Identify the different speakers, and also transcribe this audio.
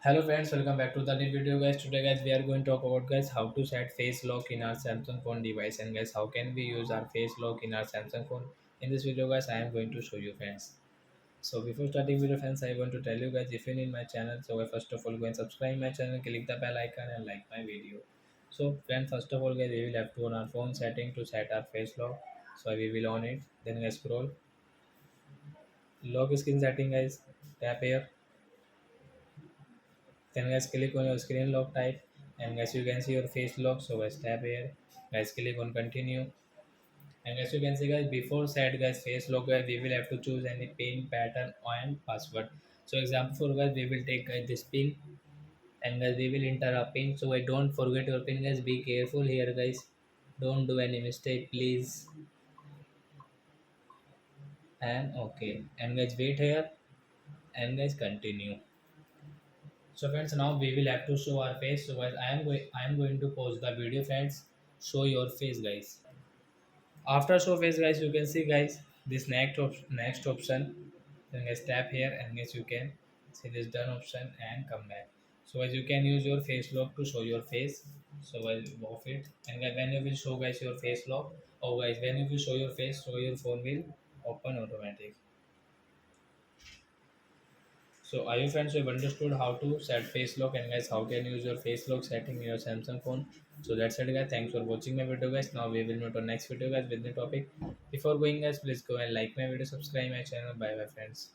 Speaker 1: Hello friends, welcome back to the new video guys. Today guys we are going to talk about guys how to set face lock in our Samsung phone device, and guys how can we use our face lock in our Samsung phone. In this video guys I am going to show you friends. So before starting video friends, I want to tell you guys, if you're in my channel, so first of all go and subscribe my channel, click the bell icon and like my video. So friends, first of all guys we will have to on our phone setting to set our face lock. So we will on it, then guys scroll lock screen setting guys, tap here. Then guys click on your screen lock type, and guys you can see your face lock. So guys tap here, guys click on continue, and as you can see guys, before set guys face lock guys, we will have to choose any pin pattern and password. So example for guys, we will take guys this pin, and guys we will enter a pin. So I don't forget your pin guys, be careful here guys, don't do any mistake please. And okay, and guys wait here, and guys continue. So friends, now we will have to show our face. So guys, I am going to pause the video friends. Show your face guys. After show face guys, you can see guys this next option. Then guys tap here, and guys you can see this done option and come back. So guys you can use your face lock to show your face. So guys off it, and guys when you will show guys your face lock, oh guys when you will show your face, so your phone will open automatic. So are you friends who have understood how to set face lock, and guys how can you use your face lock setting in your Samsung phone? So that's it guys. Thanks for watching my video guys. Now we will meet on next video guys with the topic. Before going guys, please go and like my video, subscribe my channel. Bye bye friends.